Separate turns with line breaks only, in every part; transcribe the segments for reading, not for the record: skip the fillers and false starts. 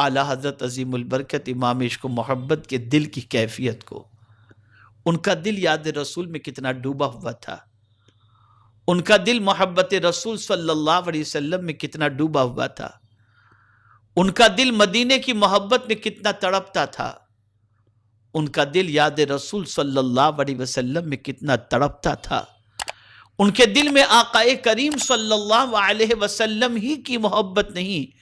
اعلیٰ حضرت عظیم البرکت امام عشق و محبت کے دل کی کیفیت کو. ان کا دل یاد رسول میں کتنا ڈوبا ہوا تھا، ان کا دل محبت رسول صلی اللہ علیہ وسلم میں کتنا ڈوبا ہوا تھا، ان کا دل مدینے کی محبت میں کتنا تڑپتا تھا، ان کا دل یاد رسول صلی اللہ علیہ وسلم میں کتنا تڑپتا تھا. ان کے دل میں آقا کریم صلی اللہ علیہ وسلم ہی کی محبت نہیں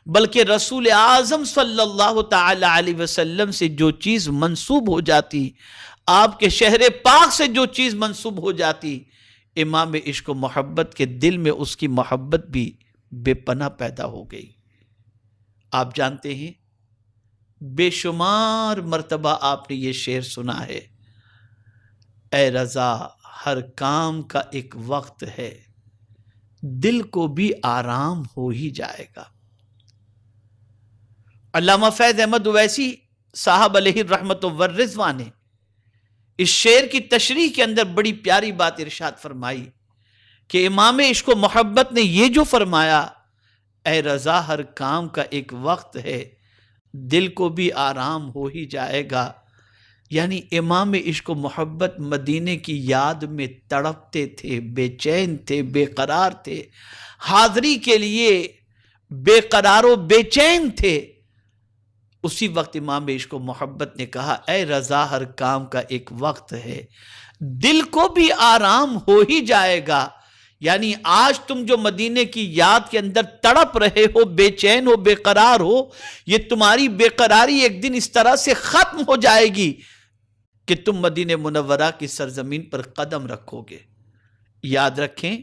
بلکہ رسول اعظم صلی اللہ تعالی علیہ وسلم سے جو چیز منسوب ہو جاتی، آپ کے شہر پاک سے جو چیز منسوب ہو جاتی، امام عشق و محبت کے دل میں اس کی محبت بھی بے پناہ پیدا ہو گئی. آپ جانتے ہیں بے شمار مرتبہ آپ نے یہ شعر سنا ہے، اے رضا ہر کام کا ایک وقت ہے، دل کو بھی آرام ہو ہی جائے گا. علامہ فیض احمد اویسی صاحب علیہ الرحمت والرضوان نے اس شعر کی تشریح کے اندر بڑی پیاری بات ارشاد فرمائی کہ امام عشق و محبت نے یہ جو فرمایا، اے رضا ہر کام کا ایک وقت ہے، دل کو بھی آرام ہو ہی جائے گا. یعنی امام عشق و محبت مدینے کی یاد میں تڑپتے تھے، بے چین تھے، بے قرار تھے، حاضری کے لیے بے قرار و بے چین تھے. اسی وقت امام عشق و محبت نے کہا، اے رضا ہر کام کا ایک وقت ہے، دل کو بھی آرام ہو ہی جائے گا. یعنی آج تم جو مدینے کی یاد کے اندر تڑپ رہے ہو، بے چین ہو، بے قرار ہو، یہ تمہاری بے قراری ایک دن اس طرح سے ختم ہو جائے گی کہ تم مدینہ منورہ کی سرزمین پر قدم رکھو گے. یاد رکھیں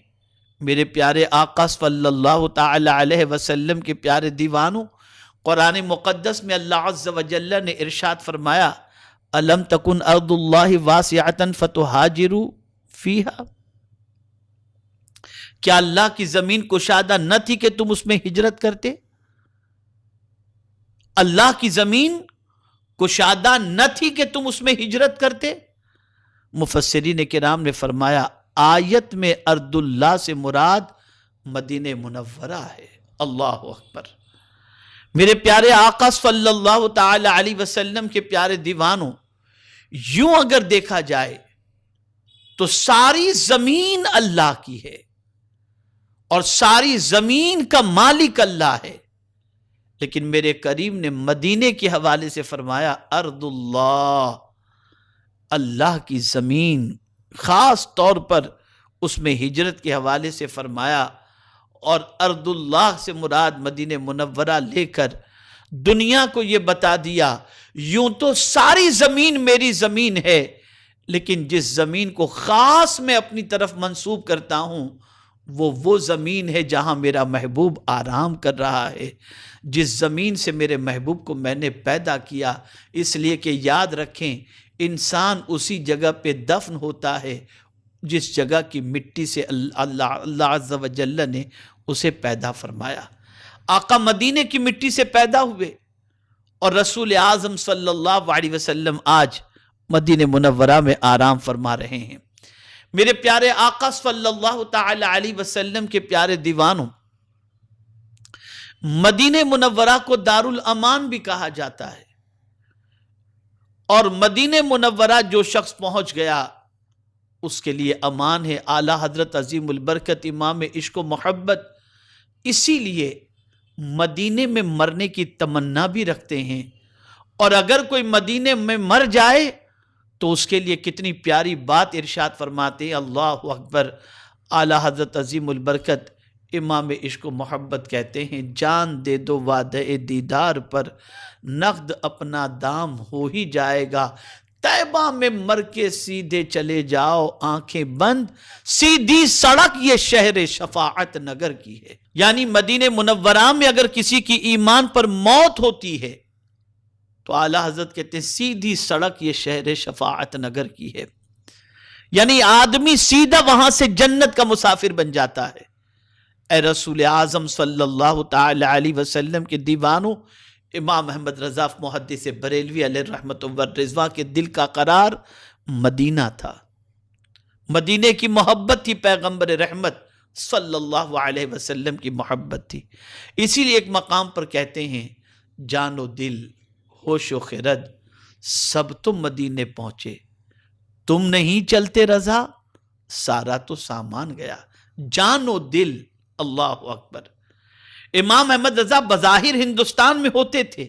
میرے پیارے آقا صلی اللہ تعالی علیہ وسلم کے پیارے دیوانوں، قرآن مقدس میں اللہ عز و جل نے ارشاد فرمایا، الم تکن ارض اللہ واسعۃ فتہاجروا فیہا، کیا اللہ کی زمین کشادہ نہ تھی کہ تم اس میں ہجرت کرتے؟ اللہ کی زمین کشادہ نہ تھی کہ تم اس میں ہجرت کرتے؟ مفسرین کرام نے فرمایا آیت میں ارض اللہ سے مراد مدینہ منورہ ہے. اللہ اکبر. میرے پیارے آقا صلی اللہ تعالی علیہ وسلم کے پیارے دیوانوں، یوں اگر دیکھا جائے تو ساری زمین اللہ کی ہے اور ساری زمین کا مالک اللہ ہے، لیکن میرے کریم نے مدینے کے حوالے سے فرمایا ارض اللہ، اللہ کی زمین، خاص طور پر اس میں ہجرت کے حوالے سے فرمایا. اور ارض اللہ سے مراد مدینہ منورہ لے کر دنیا کو یہ بتا دیا، یوں تو ساری زمین میری زمین ہے، لیکن جس زمین کو خاص میں اپنی طرف منسوب کرتا ہوں وہ زمین ہے جہاں میرا محبوب آرام کر رہا ہے، جس زمین سے میرے محبوب کو میں نے پیدا کیا. اس لیے کہ یاد رکھیں انسان اسی جگہ پہ دفن ہوتا ہے جس جگہ کی مٹی سے اللہ عز و جل نے اسے پیدا فرمایا. آقا مدینے کی مٹی سے پیدا ہوئے اور رسول اعظم صلی اللہ علیہ وسلم آج مدینہ منورہ میں آرام فرما رہے ہیں. میرے پیارے آقا صلی اللہ تعالی علیہ وسلم کے پیارے دیوانوں، مدینہ منورہ کو دار الامان بھی کہا جاتا ہے، اور مدینہ منورہ جو شخص پہنچ گیا اس کے لیے امان ہے. اعلیٰ حضرت عظیم البرکت امام عشق و محبت اسی لیے مدینے میں مرنے کی تمنا بھی رکھتے ہیں، اور اگر کوئی مدینے میں مر جائے تو اس کے لیے کتنی پیاری بات ارشاد فرماتے ہیں. اللہ اکبر. اعلیٰ حضرت عظیم البرکت امام عشق و محبت کہتے ہیں جان دے دو وعدہ دیدار پر، نقد اپنا دام ہو ہی جائے گا. طیبہ میں مر کے سیدھے چلے جاؤ آنکھیں بند، سیدھی سڑک یہ شہر شفاعت نگر کی ہے. یعنی مدینہ منورہ میں اگر کسی کی ایمان پر موت ہوتی ہے تو اعلیٰ حضرت کہتے ہیں سیدھی سڑک یہ شہر شفاعت نگر کی ہے. یعنی آدمی سیدھا وہاں سے جنت کا مسافر بن جاتا ہے. اے رسول اعظم صلی اللہ تعالی علیہ وسلم کے دیوانوں، امام احمد رضا محدث بریلوی علیہ رحمت والرضوان کے دل کا قرار مدینہ تھا، مدینے کی محبت تھی، پیغمبر رحمت صلی اللہ علیہ وسلم کی محبت تھی. اسی لیے ایک مقام پر کہتے ہیں جان و دل ہوش و خرد سب تم مدینے پہنچے، تم نہیں چلتے رضا سارا تو سامان گیا۔ جان و دل، اللہ اکبر۔ امام احمد رضا بظاہر ہندوستان میں ہوتے تھے،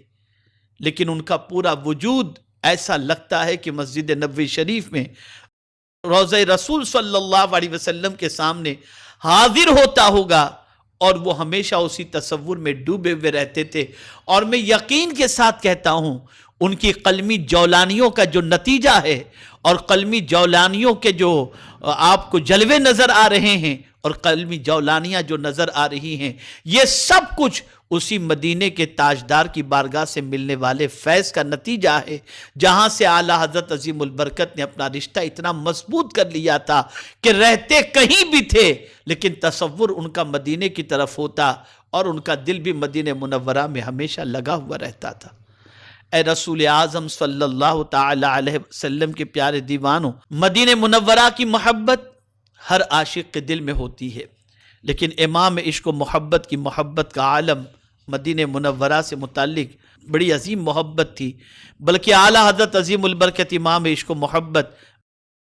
لیکن ان کا پورا وجود ایسا لگتا ہے کہ مسجد نبوی شریف میں روضہ رسول صلی اللہ علیہ وسلم کے سامنے حاضر ہوتا ہوگا، اور وہ ہمیشہ اسی تصور میں ڈوبے ہوئے رہتے تھے۔ اور میں یقین کے ساتھ کہتا ہوں ان کی قلمی جولانیوں کا جو نتیجہ ہے، اور قلمی جولانیوں کے جو آپ کو جلوے نظر آ رہے ہیں، اور قلمی جولانیاں جو نظر آ رہی ہیں، یہ سب کچھ اسی مدینے کے تاجدار کی بارگاہ سے ملنے والے فیض کا نتیجہ ہے، جہاں سے اعلیٰ حضرت عظیم البرکت نے اپنا رشتہ اتنا مضبوط کر لیا تھا کہ رہتے کہیں بھی تھے لیکن تصور ان کا مدینے کی طرف ہوتا، اور ان کا دل بھی مدینہ منورہ میں ہمیشہ لگا ہوا رہتا تھا۔ اے رسول اعظم صلی اللہ تعالی علیہ وسلم کے پیارے دیوانوں، مدینہ منورہ کی محبت ہر عاشق کے دل میں ہوتی ہے، لیکن امام عشق و محبت کی محبت کا عالم مدینہ منورہ سے متعلق بڑی عظیم محبت تھی، بلکہ اعلیٰ حضرت عظیم البرکت امام عشق و محبت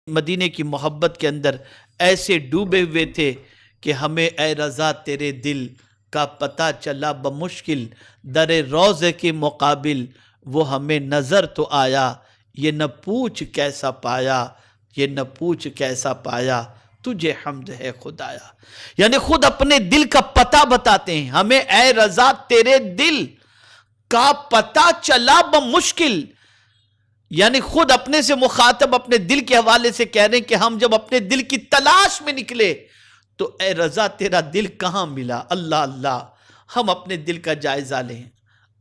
مدینہ کی محبت کے اندر ایسے ڈوبے ہوئے تھے کہ ہمیں اے رضا تیرے دل کا پتہ چلا بمشکل، در روضے کے مقابل وہ ہمیں نظر تو آیا، یہ نہ پوچھ کیسا پایا، یہ نہ پوچھ کیسا پایا، تجھے حمد ہے خدایا۔ یعنی خود اپنے دل کا پتہ بتاتے ہیں، ہمیں اے رضا تیرے دل کا پتہ چلا بمشکل، یعنی خود اپنے سے مخاطب اپنے دل کے حوالے سے کہہ رہے ہیں کہ ہم جب اپنے دل کی تلاش میں نکلے تو اے رضا تیرا دل کہاں ملا۔ اللہ اللہ، ہم اپنے دل کا جائزہ لیں،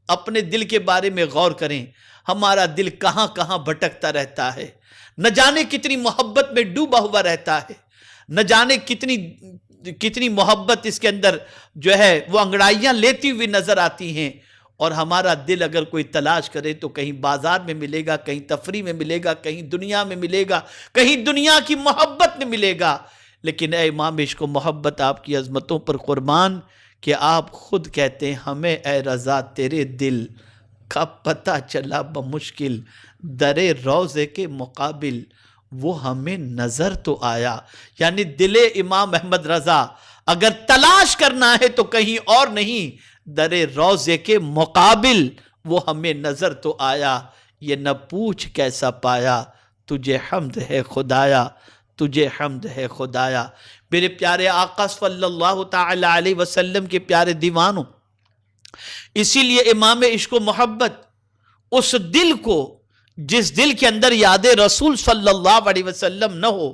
اپنے دل کے بارے میں غور کریں، ہمارا دل کہاں کہاں بھٹکتا رہتا ہے، نہ جانے کتنی محبت میں ڈوبا ہوا رہتا ہے، نہ جانے کتنی محبت اس کے اندر جو ہے وہ انگڑائیاں لیتی ہوئی نظر آتی ہیں، اور ہمارا دل اگر کوئی تلاش کرے تو کہیں بازار میں ملے گا، کہیں تفریح میں ملے گا، کہیں دنیا میں ملے گا، کہیں دنیا کی محبت میں ملے گا۔ لیکن اے امام عشق و محبت آپ کی عظمتوں پر قربان کہ آپ خود کہتے ہیں ہمیں اے رضا تیرے دل کا پتہ چلا بمشکل، در روضے کے مقابل وہ ہمیں نظر تو آیا۔ یعنی دل امام احمد رضا اگر تلاش کرنا ہے تو کہیں اور نہیں، در روضے کے مقابل وہ ہمیں نظر تو آیا، یہ نہ پوچھ کیسا پایا، تجھے حمد ہے خدایا، تجھے حمد ہے خدایا۔ میرے پیارے آقا صلی اللہ تعالی علیہ وسلم کے پیارے دیوانوں، اسی لیے امام عشق و محبت اس دل کو جس دل کے اندر یاد رسول صلی اللہ علیہ وسلم نہ ہو،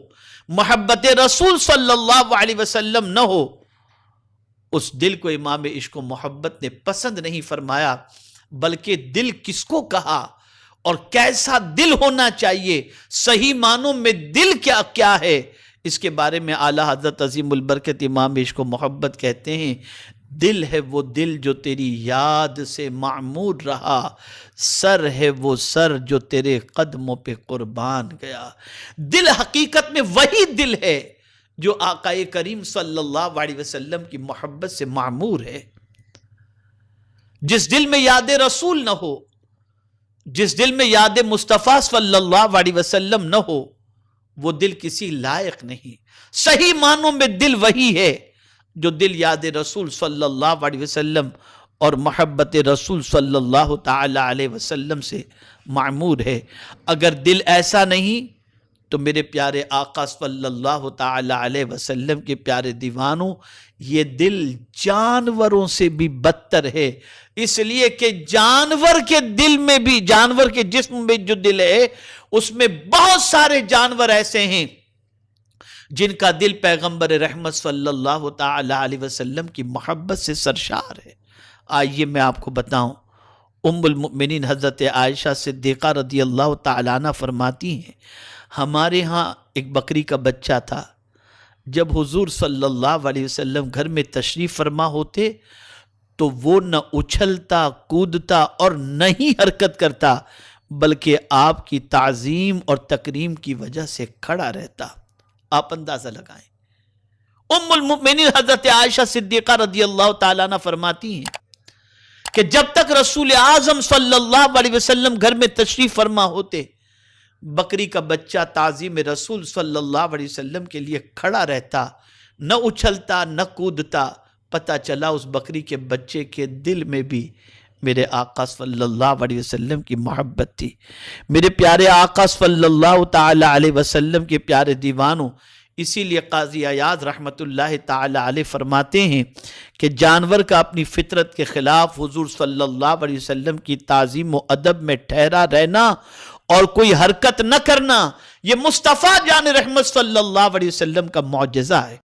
محبت رسول صلی اللہ علیہ وسلم نہ ہو، اس دل کو امام عشق و محبت نے پسند نہیں فرمایا، بلکہ دل کس کو کہا اور کیسا دل ہونا چاہیے، صحیح معنوں میں دل کیا ہے، اس کے بارے میں اعلیٰ حضرت عظیم البرکت امام عشق و محبت کہتے ہیں دل ہے وہ دل جو تیری یاد سے معمور رہا، سر ہے وہ سر جو تیرے قدموں پہ قربان گیا۔ دل حقیقت میں وہی دل ہے جو آقا کریم صلی اللہ علیہ وسلم کی محبت سے معمور ہے۔ جس دل میں یاد رسول نہ ہو، جس دل میں یاد مصطفیٰ صلی اللہ علیہ وسلم نہ ہو، وہ دل کسی لائق نہیں۔ صحیح معنوں میں دل وہی ہے جو دل یاد رسول صلی اللہ علیہ وسلم اور محبت رسول صلی اللہ تعالی علیہ وسلم سے معمور ہے۔ اگر دل ایسا نہیں تو میرے پیارے آقا صلی اللہ تعالی علیہ وسلم کے پیارے دیوانوں، یہ دل جانوروں سے بھی بدتر ہے، اس لیے کہ جانور کے دل میں بھی، جانور کے جسم میں جو دل ہے اس میں بہت سارے جانور ایسے ہیں جن کا دل پیغمبر رحمت صلی اللہ تعالی علیہ وسلم کی محبت سے سرشار ہے۔ آئیے میں آپ کو بتاؤں، ام المؤمنین حضرت عائشہ صدیقہ رضی اللہ تعالی عنہ فرماتی ہیں ہمارے ہاں ایک بکری کا بچہ تھا، جب حضور صلی اللہ علیہ وسلم گھر میں تشریف فرما ہوتے تو وہ نہ اچھلتا کودتا اور نہ ہی حرکت کرتا، بلکہ آپ کی تعظیم اور تکریم کی وجہ سے کھڑا رہتا۔ آپ اندازہ لگائیں، ام المؤمنین حضرت عائشہ صدیقہ رضی اللہ تعالیٰ عنہ فرماتی ہیں کہ جب تک رسول اعظم صلی اللہ علیہ وسلم گھر میں تشریف فرما ہوتے، بکری کا بچہ تعظیم رسول صلی اللہ علیہ وسلم کے لیے کھڑا رہتا، نہ اچھلتا نہ کودتا۔ پتہ چلا اس بکری کے بچے کے دل میں بھی میرے آقا صلی اللہ علیہ وسلم کی محبت تھی۔ میرے پیارے آقا صلی اللہ تعالی علیہ وسلم کے پیارے دیوانوں، اسی لیے قاضی عیاض رحمت اللہ تعالی علیہ فرماتے ہیں کہ جانور کا اپنی فطرت کے خلاف حضور صلی اللہ علیہ وسلم کی تعظیم و ادب میں ٹھہرا رہنا اور کوئی حرکت نہ کرنا، یہ مصطفیٰ جان رحمت صلی اللہ علیہ وسلم کا معجزہ ہے۔